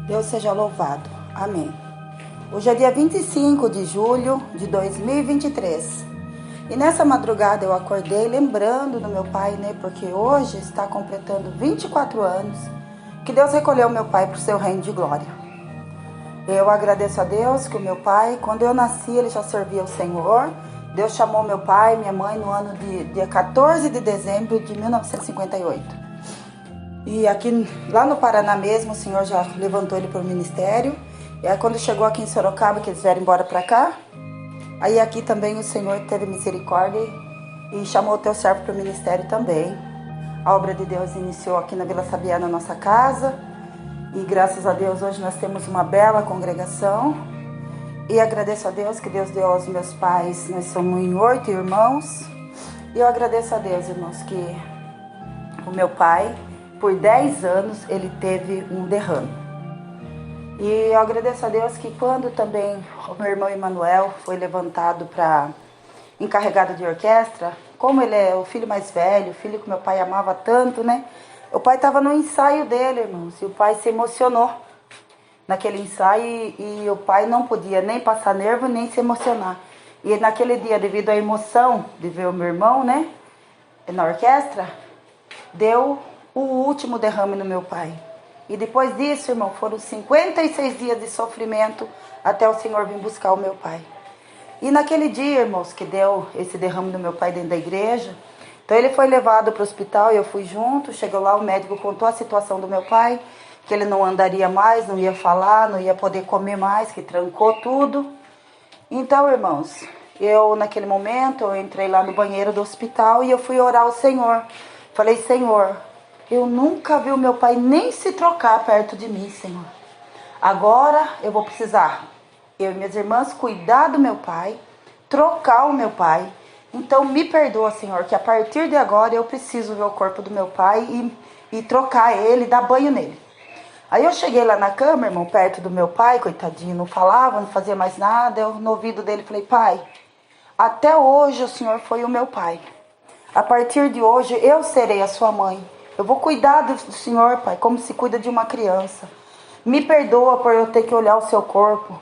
Deus seja louvado. Amém. Hoje é dia 25 de julho de 2023. E nessa madrugada eu acordei lembrando do meu pai, né? Porque hoje está completando 24 anos que Deus recolheu meu pai para o seu reino de glória. Eu agradeço a Deus que o meu pai, quando eu nasci, ele já servia o Senhor. Deus chamou meu pai e minha mãe no ano de dia 14 de dezembro de 1958. E aqui, lá no Paraná mesmo, o Senhor já levantou ele para o ministério. E aí quando chegou aqui em Sorocaba, que eles vieram embora para cá, aí aqui também o Senhor teve misericórdia e chamou o teu servo para o ministério também. A obra de Deus iniciou aqui na Vila Sabiá, na nossa casa. E graças a Deus hoje nós temos uma bela congregação. E agradeço a Deus que Deus deu aos meus pais. Nós somos em 8 irmãos. E eu agradeço a Deus, irmãos, que o meu pai, por 10 anos, ele teve um derrame. E eu agradeço a Deus que quando também o meu irmão Emanuel foi levantado para encarregado de orquestra, como ele é o filho mais velho, o filho que meu pai amava tanto, né? O pai estava no ensaio dele, irmãos, e o pai se emocionou naquele ensaio e o pai não podia nem passar nervo, nem se emocionar. E naquele dia, devido à emoção de ver o meu irmão, né, na orquestra, deu o último derrame no meu pai. E depois disso, irmão, foram 56 dias de sofrimento até o Senhor vir buscar o meu pai. E naquele dia, irmãos, que deu esse derrame no meu pai dentro da igreja, então ele foi levado para o hospital e eu fui junto. Chegou lá, o médico contou a situação do meu pai, que ele não andaria mais, não ia falar, não ia poder comer mais, que trancou tudo. Então, irmãos, eu naquele momento, eu entrei lá no banheiro do hospital e eu fui orar ao Senhor. Falei, Senhor, eu nunca vi o meu pai nem se trocar perto de mim, Senhor. Agora eu vou precisar, eu e minhas irmãs, cuidar do meu pai, trocar o meu pai. Então me perdoa, Senhor, que a partir de agora eu preciso ver o corpo do meu pai e trocar ele, dar banho nele. Aí eu cheguei lá na cama, irmão, perto do meu pai, coitadinho, não falava, não fazia mais nada. Eu no ouvido dele falei, pai, até hoje o Senhor foi o meu pai. A partir de hoje eu serei a sua mãe. Eu vou cuidar do Senhor, pai, como se cuida de uma criança. Me perdoa por eu ter que olhar o seu corpo.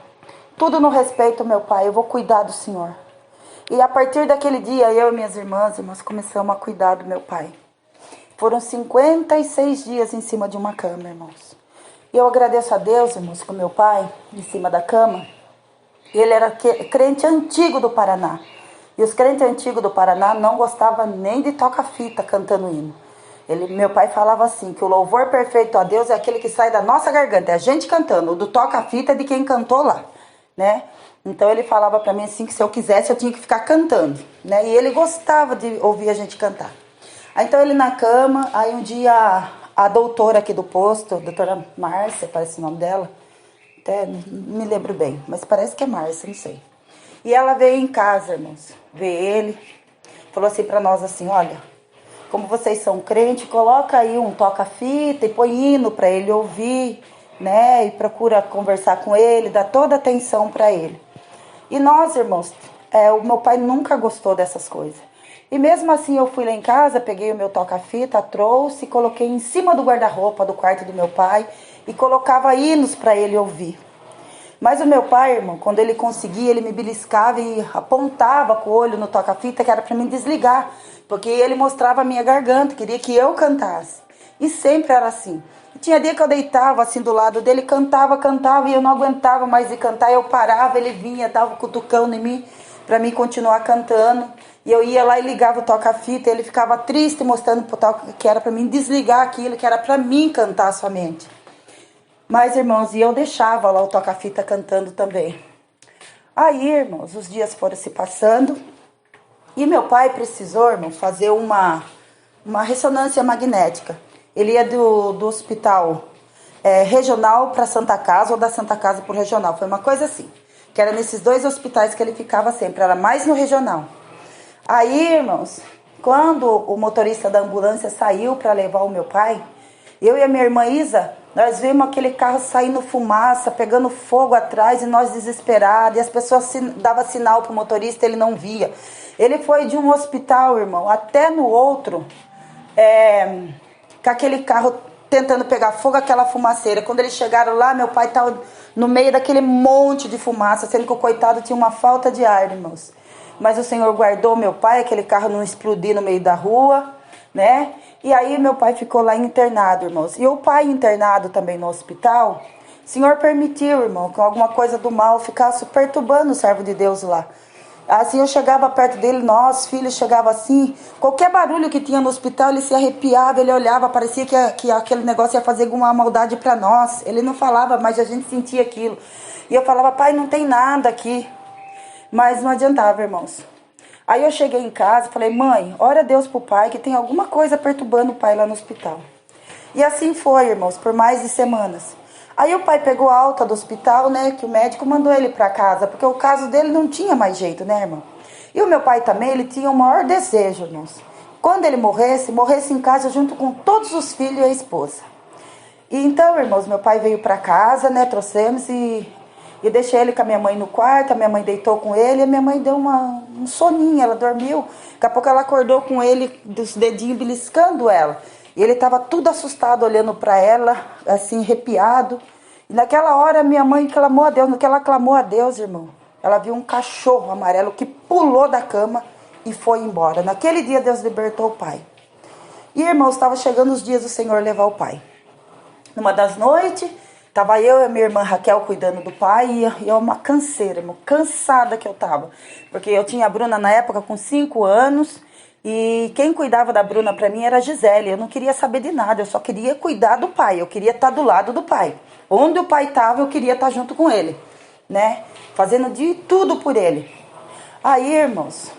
Tudo no respeito, meu pai, eu vou cuidar do Senhor. E a partir daquele dia, eu e minhas irmãs começamos a cuidar do meu pai. Foram 56 dias em cima de uma cama, irmãos. E eu agradeço a Deus, irmãos, que o meu pai, em cima da cama, ele era crente antigo do Paraná. E os crentes antigos do Paraná não gostavam nem de toca-fita cantando hino. Meu pai falava assim, que o louvor perfeito a Deus é aquele que sai da nossa garganta, é a gente cantando. O do toca-fita é de quem cantou lá, né? Então ele falava para mim assim, que se eu quisesse eu tinha que ficar cantando, né? E ele gostava de ouvir a gente cantar. Aí então ele na cama, aí um dia a doutora aqui do posto, a doutora Márcia, parece o nome dela, até não me lembro bem, mas parece que é Márcia, não sei. E ela veio em casa, irmãos, ver ele, falou assim para nós assim, olha, como vocês são crentes, coloca aí um toca-fita e põe hino para ele ouvir, né? E procura conversar com ele, dá toda a atenção para ele. E nós, irmãos, o meu pai nunca gostou dessas coisas. E mesmo assim eu fui lá em casa, peguei o meu toca-fita, trouxe, coloquei em cima do guarda-roupa do quarto do meu pai e colocava hinos para ele ouvir. Mas o meu pai, irmão, quando ele conseguia, ele me beliscava e apontava com o olho no toca-fita, que era para mim desligar, porque ele mostrava a minha garganta, queria que eu cantasse. E sempre era assim. E tinha dia que eu deitava assim do lado dele, cantava, e eu não aguentava mais de cantar, eu parava, ele vinha, dava cutucando em mim, para mim continuar cantando. E eu ia lá e ligava o toca-fita, ele ficava triste, mostrando pro toca que era para mim desligar aquilo, que era para mim cantar somente. Mas, irmãos, e eu deixava lá o toca-fita cantando também. Aí, irmãos, os dias foram se passando. E meu pai precisou, irmão, fazer uma ressonância magnética. Ele ia do hospital regional para Santa Casa, ou da Santa Casa para o regional. Foi uma coisa assim, que era nesses dois hospitais que ele ficava sempre, era mais no regional. Aí, irmãos, quando o motorista da ambulância saiu para levar o meu pai, eu e a minha irmã Isa, nós vimos aquele carro saindo fumaça, pegando fogo atrás e nós desesperados. E as pessoas davam sinal para o motorista, ele não via. Ele foi de um hospital, irmão, até no outro, com aquele carro tentando pegar fogo, aquela fumaceira. Quando eles chegaram lá, meu pai estava no meio daquele monte de fumaça, sendo que o coitado tinha uma falta de ar, irmãos. Mas o Senhor guardou meu pai, aquele carro não explodiu no meio da rua, né? E aí meu pai ficou lá internado, irmãos. E o pai internado também no hospital, o Senhor permitiu, irmão, que alguma coisa do mal ficasse perturbando o servo de Deus lá. Assim eu chegava perto dele, nós filhos chegava assim, qualquer barulho que tinha no hospital ele se arrepiava, ele olhava, parecia que aquele negócio ia fazer alguma maldade para nós. Ele não falava, mas a gente sentia aquilo. E eu falava, pai, não tem nada aqui. Mas não adiantava, irmãos. Aí eu cheguei em casa e falei, mãe, ora a Deus pro pai que tem alguma coisa perturbando o pai lá no hospital. E assim foi, irmãos, por mais de semanas. Aí o pai pegou a alta do hospital, né, que o médico mandou ele para casa, porque o caso dele não tinha mais jeito, né, irmão? E o meu pai também, ele tinha o maior desejo, irmãos. Quando ele morresse em casa junto com todos os filhos e a esposa. E então, irmãos, meu pai veio para casa, né, trouxemos e deixei ele com a minha mãe no quarto, a minha mãe deitou com ele, e a minha mãe deu um soninho, ela dormiu. Daqui a pouco ela acordou com ele, dos dedinhos beliscando ela. E ele estava tudo assustado, olhando para ela, assim, arrepiado. E naquela hora, minha mãe clamou a Deus. No que ela clamou a Deus, irmão, ela viu um cachorro amarelo que pulou da cama e foi embora. Naquele dia, Deus libertou o pai. E, irmãos, estava chegando os dias do Senhor levar o pai. Numa das noites, estava eu e a minha irmã Raquel cuidando do pai. E eu uma canseira, irmão, cansada que eu estava. Porque eu tinha a Bruna na época com 5 anos. E quem cuidava da Bruna para mim era a Gisele. Eu não queria saber de nada, eu só queria cuidar do pai. Eu queria estar do lado do pai. Onde o pai estava, eu queria estar junto com ele, né? Fazendo de tudo por ele. Aí, irmãos,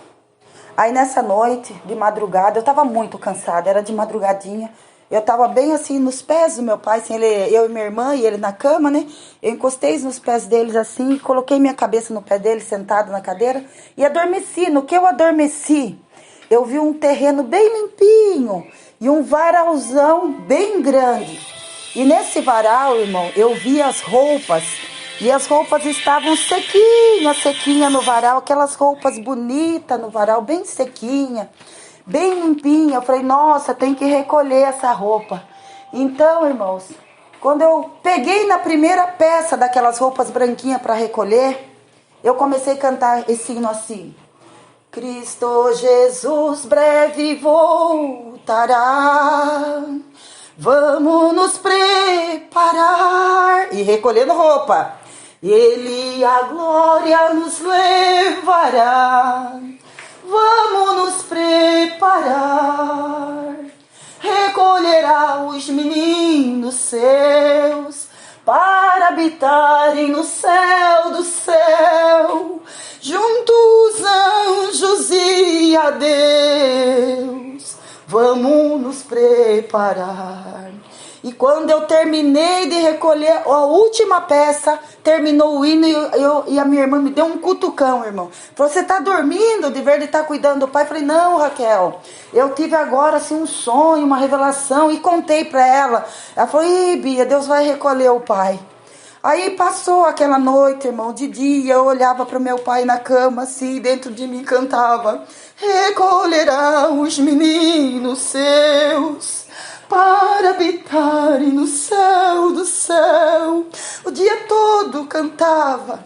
aí nessa noite, de madrugada, eu estava muito cansada, era de madrugadinha. Eu estava bem assim nos pés do meu pai, assim, eu e minha irmã e ele na cama, né? Eu encostei nos pés deles assim, coloquei minha cabeça no pé dele, sentado na cadeira, e adormeci. No que eu adormeci, eu vi um terreno bem limpinho e um varalzão bem grande. E nesse varal, irmão, eu vi as roupas. E as roupas estavam sequinha no varal. Aquelas roupas bonitas no varal, bem sequinha, bem limpinha. Eu falei, nossa, tem que recolher essa roupa. Então, irmãos, quando eu peguei na primeira peça daquelas roupas branquinhas para recolher, eu comecei a cantar esse hino assim. Cristo Jesus breve voltará, vamos nos preparar. E recolhendo roupa. Ele a glória nos levará, vamos nos preparar. Recolherá os meninos seus para habitarem no céu do céu, junto os anjos e a Deus, vamos nos preparar. E quando eu terminei de recolher a última peça, terminou o hino e a minha irmã me deu um cutucão, irmão. Falou, você tá dormindo de ver de estar cuidando do pai? Eu falei, não, Raquel, eu tive agora assim um sonho, uma revelação e contei para ela. Ela falou, ih, Bia, Deus vai recolher o pai. Aí passou aquela noite, irmão, de dia, eu olhava para o meu pai na cama, assim, dentro de mim cantava, recolherá os meninos seus para habitarem no céu do céu. O dia todo cantava.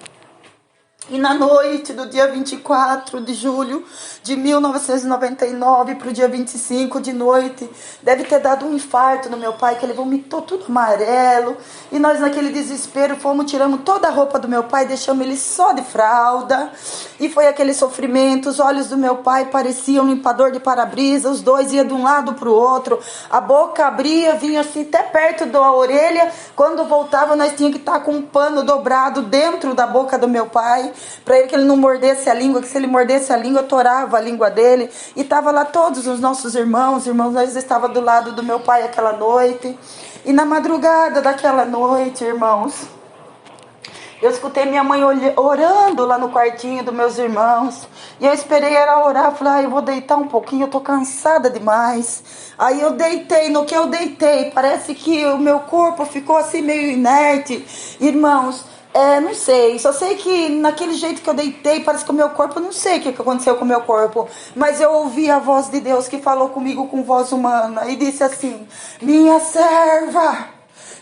E na noite do dia 24 de julho de 1999 para o dia 25 de noite, deve ter dado um infarto no meu pai, que ele vomitou tudo amarelo. E nós naquele desespero tiramos toda a roupa do meu pai, deixamos ele só de fralda. E foi aquele sofrimento, os olhos do meu pai pareciam um limpador de para-brisa, os dois iam de um lado para o outro, a boca abria, vinha assim até perto da orelha. Quando voltava, nós tínhamos que estar com um pano dobrado dentro da boca do meu pai, para ele que ele não mordesse a língua, que se ele mordesse a língua, torava a língua dele. E tava lá todos os nossos irmãos, nós estávamos do lado do meu pai aquela noite. E na madrugada daquela noite, irmãos, eu escutei minha mãe orando lá no quartinho dos meus irmãos. E eu esperei ela orar, falei, eu vou deitar um pouquinho, eu tô cansada demais. Aí eu deitei, no que eu deitei, parece que o meu corpo ficou assim meio inerte. Irmãos, Não sei, só sei que naquele jeito que eu deitei, parece que o meu corpo, não sei o que aconteceu com o meu corpo, mas eu ouvi a voz de Deus que falou comigo com voz humana e disse assim: minha serva,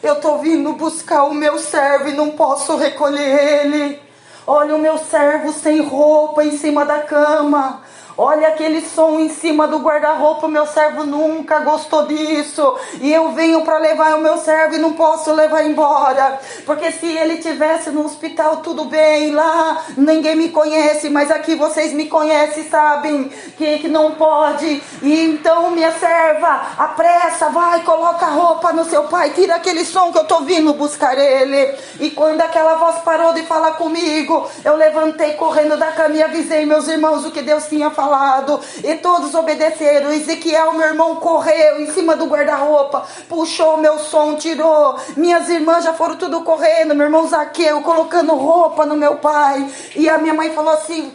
eu tô vindo buscar o meu servo e não posso recolher ele. Olha o meu servo sem roupa em cima da cama. Olha aquele som em cima do guarda-roupa, o meu servo nunca gostou disso. E eu venho para levar o meu servo e não posso levar embora. Porque se ele tivesse no hospital, tudo bem, lá ninguém me conhece, mas aqui vocês me conhecem, sabem que não pode. E então, minha serva, apressa, vai, coloca a roupa no seu pai, tira aquele som que eu tô vindo buscar ele. E quando aquela voz parou de falar comigo, eu levantei correndo da cama e avisei meus irmãos o que Deus tinha falado. E todos obedeceram. Ezequiel, meu irmão, correu em cima do guarda-roupa, puxou meu som, tirou. Minhas irmãs já foram tudo correndo, meu irmão Zaqueu colocando roupa no meu pai. E a minha mãe falou assim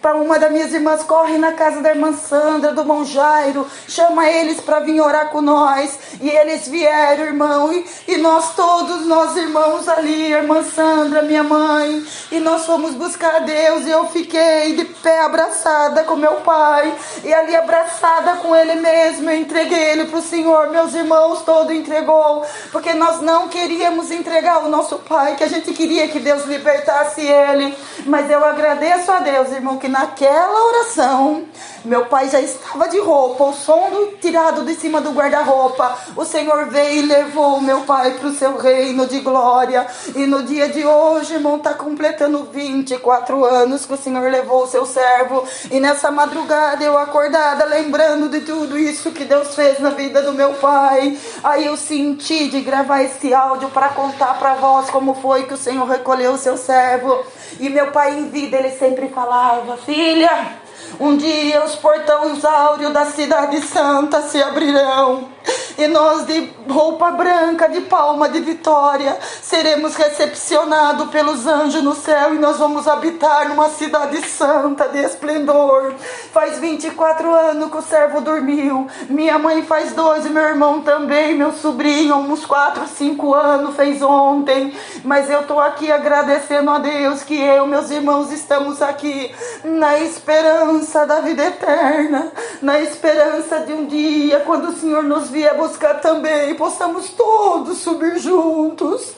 para uma das minhas irmãs: corre na casa da irmã Sandra, do irmão Jairo, chama eles para vir orar com nós. E eles vieram, irmão, e nós todos, nós irmãos ali, a irmã Sandra, minha mãe, e nós fomos buscar a Deus. E eu fiquei de pé abraçada com meu pai, e ali abraçada com ele mesmo, eu entreguei ele para o Senhor. Meus irmãos todos entregou, porque nós não queríamos entregar o nosso pai, que a gente queria que Deus libertasse ele. Mas eu agradeço a Deus, irmão, que naquela oração, meu pai já estava de roupa, o som tirado de cima do guarda-roupa. O Senhor veio e levou o meu pai para o seu reino de glória. E no dia de hoje, irmão, está completando 24 anos que o Senhor levou o seu servo. E nessa madrugada eu acordada, lembrando de tudo isso que Deus fez na vida do meu pai. Aí eu senti de gravar esse áudio para contar para vós como foi que o Senhor recolheu o seu servo. E meu pai em vida, ele sempre falava: filha, um dia os portões áureos da cidade santa se abrirão, e nós de roupa branca, de palma de vitória, seremos recepcionados pelos anjos no céu, e nós vamos habitar numa cidade santa de esplendor. Faz 24 anos que o servo dormiu, minha mãe faz 2, meu irmão também, meu sobrinho, uns 4, 5 anos, fez ontem. Mas eu estou aqui agradecendo a Deus que eu, meus irmãos, estamos aqui na esperança da vida eterna, na esperança de um dia, quando o Senhor nos vier buscar também, possamos todos subir juntos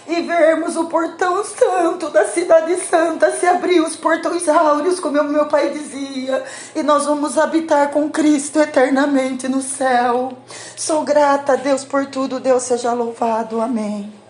e vermos o portão santo da cidade santa se abrir, os portões áureos, como meu pai dizia, e nós vamos habitar com Cristo eternamente no céu. Sou grata a Deus por tudo, Deus seja louvado, amém.